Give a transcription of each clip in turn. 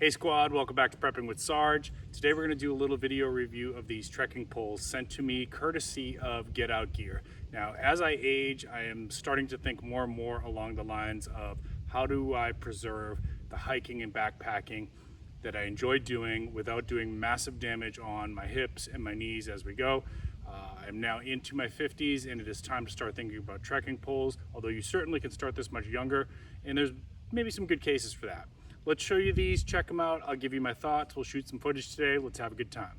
Hey squad, welcome back to Prepping with Sarge. Today we're going to do a little video review of these trekking poles sent to me courtesy of GetoutGear. Now, as I age, I am starting to think more and more along the lines of how do I preserve the hiking and backpacking that I enjoy doing without doing massive damage on my hips and my knees as we go. I'm now into my 50s and it is time to start thinking about trekking poles, although you certainly can start this much younger, and there's maybe some good cases for that. Let's show you these, check them out, I'll give you my thoughts, we'll shoot some footage today, let's have a good time.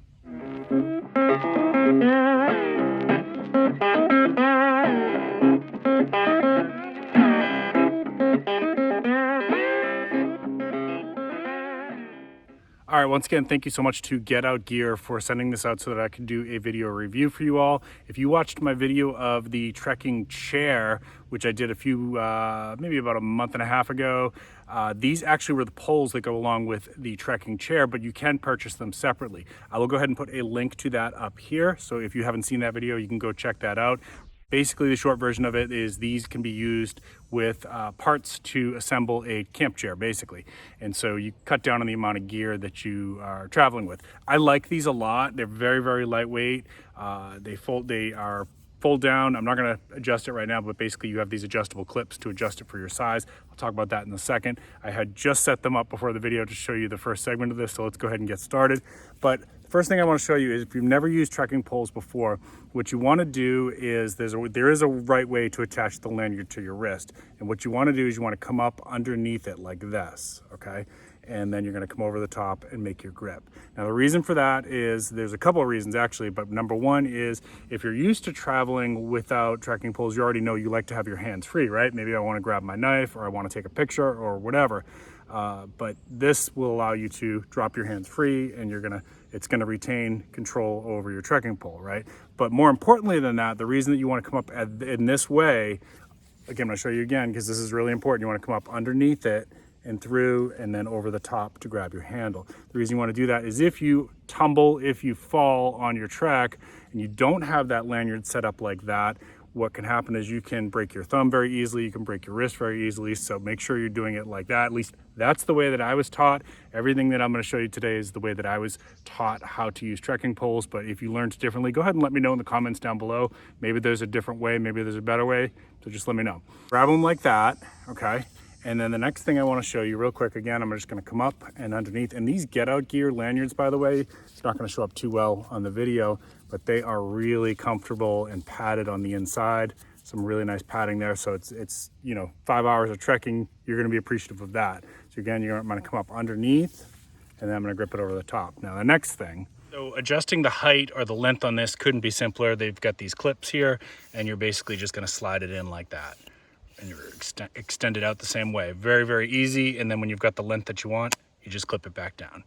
All right, once again, thank you so much to GetoutGear for sending this out so that I can do a video review for you all. If you watched my video of the trekking chair, which I did maybe about a month and a half ago, these actually were the poles that go along with the trekking chair, but you can purchase them separately. I will go ahead and put a link to that up here. So if you haven't seen that video, you can go check that out. Basically, the short version of it is these can be used with parts to assemble a camp chair, basically. And so you cut down on the amount of gear that you are traveling with. I like these a lot. They're very, very lightweight. They are fold down. I'm not going to adjust it right now, but basically you have these adjustable clips to adjust it for your size. I'll talk about that in a second. I had just set them up before the video to show you the first segment of this, so let's go ahead and get started. But the first thing I want to show you is if you've never used trekking poles before, what you want to do is there is a right way to attach the lanyard to your wrist. And what you want to do is you want to come up underneath it like this, okay? And then you're going to come over the top and make your grip. Now the reason for that is, there's a couple of reasons actually, but number one is if you're used to traveling without trekking poles, you already know you like to have your hands free, right? Maybe I want to grab my knife or I want to take a picture or whatever. But this will allow you to drop your hands free and it's gonna retain control over your trekking pole, right? But more importantly than that, the reason that you want to come up in this way, again, I'm gonna show you again because this is really important. You want to come up underneath it and through and then over the top to grab your handle. The reason you want to do that is if you tumble, if you fall on your trek and you don't have that lanyard set up like that, what can happen is you can break your thumb very easily, you can break your wrist very easily, so make sure you're doing it like that. At least that's the way that I was taught. Everything that I'm going to show you today is the way that I was taught how to use trekking poles, but if you learned differently, go ahead and let me know in the comments down below. Maybe there's a different way, maybe there's a better way, so just let me know. Grab them like that, okay? And then the next thing I want to show you real quick, again, I'm just going to come up and underneath. And these GetoutGear lanyards, by the way, it's not going to show up too well on the video, but they are really comfortable and padded on the inside. Some really nice padding there. So it's 5 hours of trekking, you're going to be appreciative of that. So again, I'm going to come up underneath and then I'm going to grip it over the top. Now the next thing, so adjusting the height or the length on this couldn't be simpler. They've got these clips here and you're basically just going to slide it in like that. And you're extend it out the same way. Very, very easy. And then when you've got the length that you want, you just clip it back down.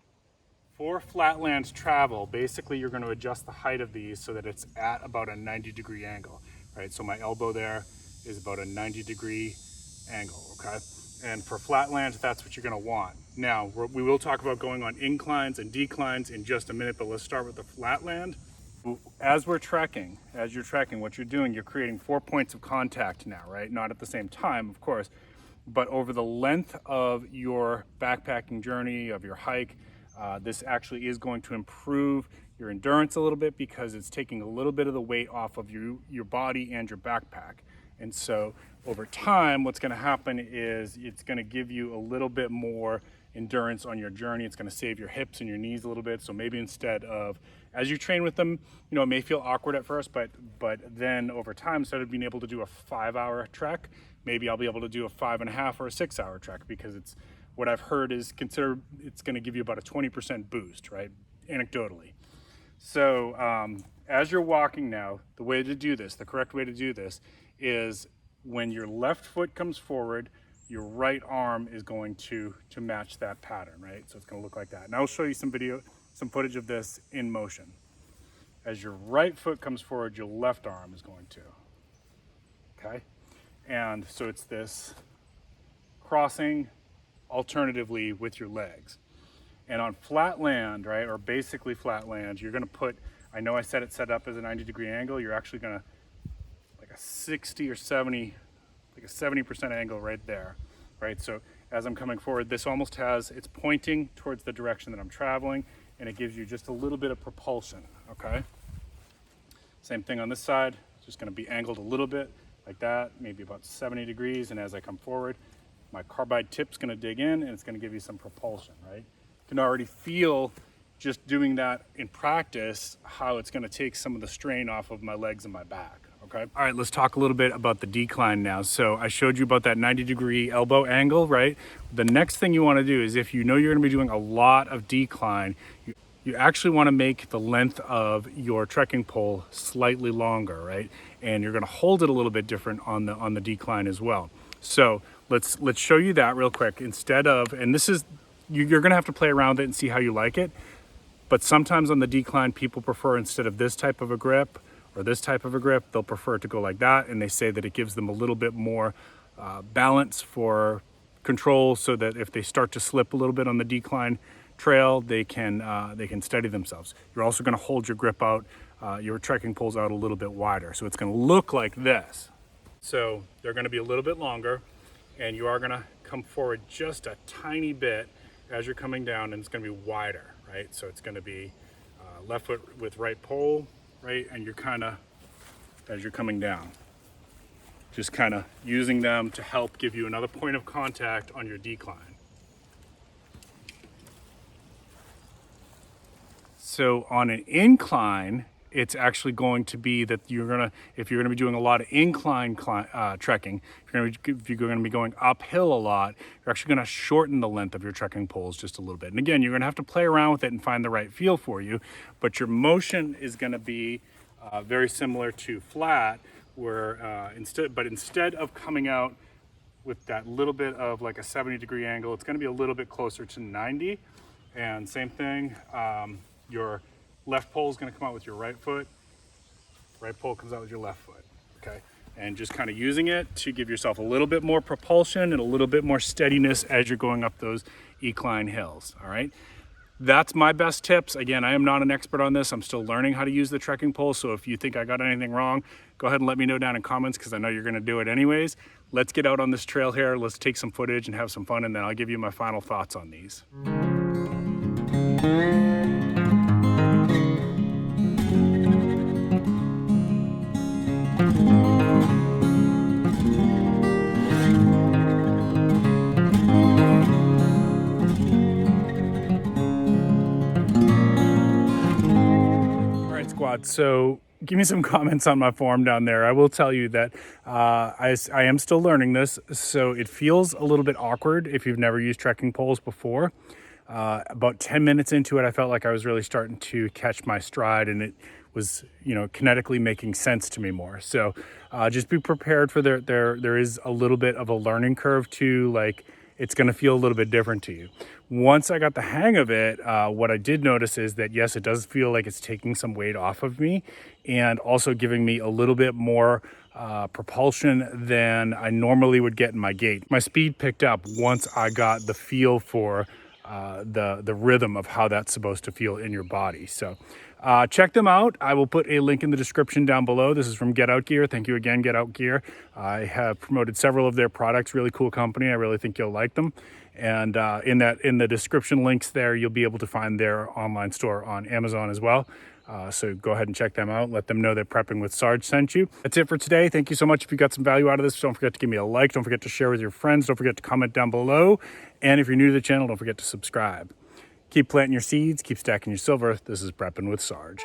For flatlands travel, basically you're going to adjust the height of these so that it's at about a 90-degree angle, right? So my elbow there is about a 90-degree angle, okay? And for flatlands, that's what you're going to want. Now, we will talk about going on inclines and declines in just a minute, but let's start with the flatland. As you're trekking, what you're doing, you're creating 4 points of contact now, right? Not at the same time, of course, but over the length of your backpacking journey, of your hike, this actually is going to improve your endurance a little bit because it's taking a little bit of the weight off of your body and your backpack. And so over time, what's going to happen is it's going to give you a little bit more endurance on your journey. It's going to save your hips and your knees a little bit. So maybe instead of, as you train with them, it may feel awkward at first, but then over time, instead of being able to do a 5-hour trek, maybe I'll be able to do a 5.5 or a 6-hour trek because it's what I've heard is it's going to give you about a 20% boost, right? Anecdotally. So as you're walking now, the way to do this, the correct way to do this is when your left foot comes forward, your right arm is going to match that pattern, right? So it's going to look like that. And I'll show you some footage of this in motion. As your right foot comes forward, your left arm is going to, okay? And so it's this crossing alternatively with your legs. And on flat land, right, or basically flat land, you're going to put, I know I said it set up as a 90-degree angle, you're actually going to, like a 60 or 70, like a 70% angle right there, right? So as I'm coming forward, this almost it's pointing towards the direction that I'm traveling, and it gives you just a little bit of propulsion, okay? Same thing on this side, just gonna be angled a little bit like that, maybe about 70 degrees, and as I come forward, my carbide tip's gonna dig in and it's gonna give you some propulsion, right? You can already feel just doing that in practice, how it's gonna take some of the strain off of my legs and my back, okay? All right, let's talk a little bit about the decline now. So I showed you about that 90-degree elbow angle, right? The next thing you wanna do is, if you know you're gonna be doing a lot of decline, you actually wanna make the length of your trekking pole slightly longer, right? And you're gonna hold it a little bit different on the decline as well. So let's show you that real quick. Instead of, and this is, you're gonna have to play around with it and see how you like it. But sometimes on the decline, people prefer, instead of this type of a grip or this type of a grip, they'll prefer it to go like that. And they say that it gives them a little bit more balance for control, so that if they start to slip a little bit on the decline trail, they can steady themselves. You're also gonna hold your grip out, your trekking poles out a little bit wider. So it's gonna look like this. So they're gonna be a little bit longer, and you are gonna come forward just a tiny bit as you're coming down, and it's gonna be wider. Right? So it's going to be left foot with right pole, right? And you're kind of, as you're coming down, just kind of using them to help give you another point of contact on your decline. So on an incline, it's actually going to be that if you're going to be doing a lot of incline trekking, if you're going to be going uphill a lot, you're actually going to shorten the length of your trekking poles just a little bit. And again, you're going to have to play around with it and find the right feel for you, but your motion is going to be very similar to flat, where instead of coming out with that little bit of like a 70-degree angle, it's going to be a little bit closer to 90. And same thing, your left pole is going to come out with your right foot. Right pole comes out with your left foot, okay? And just kind of using it to give yourself a little bit more propulsion and a little bit more steadiness as you're going up those equine hills, all right? That's my best tips. Again, I am not an expert on this. I'm still learning how to use the trekking pole, so if you think I got anything wrong, go ahead and let me know down in comments, because I know you're going to do it anyways. Let's get out on this trail here. Let's take some footage and have some fun, and then I'll give you my final thoughts on these. So give me some comments on my forum down there. I will tell you that I am still learning this, so it feels a little bit awkward if you've never used trekking poles before. About 10 minutes into it, I felt like I was really starting to catch my stride, and it was, kinetically making sense to me more. So just be prepared for there is a little bit of a learning curve too. Like, it's going to feel a little bit different to you. Once I got the hang of it, what I did notice is that, yes, it does feel like it's taking some weight off of me, and also giving me a little bit more propulsion than I normally would get in my gait. My speed picked up once I got the feel for the rhythm of how that's supposed to feel in your body. So check them out. I will put a link in the description down below. This is from GetOut Gear. Thank you again, GetOut Gear. I have promoted several of their products. Really cool company. I really think you'll like them. And in the description links there, you'll be able to find their online store on Amazon as well. So go ahead and check them out. Let them know that Prepping with Sarge sent you. That's it for today. Thank you so much. If you got some value out of this, don't forget to give me a like. Don't forget to share with your friends. Don't forget to comment down below. And if you're new to the channel, don't forget to subscribe. Keep planting your seeds. Keep stacking your silver. This is Prepping with Sarge.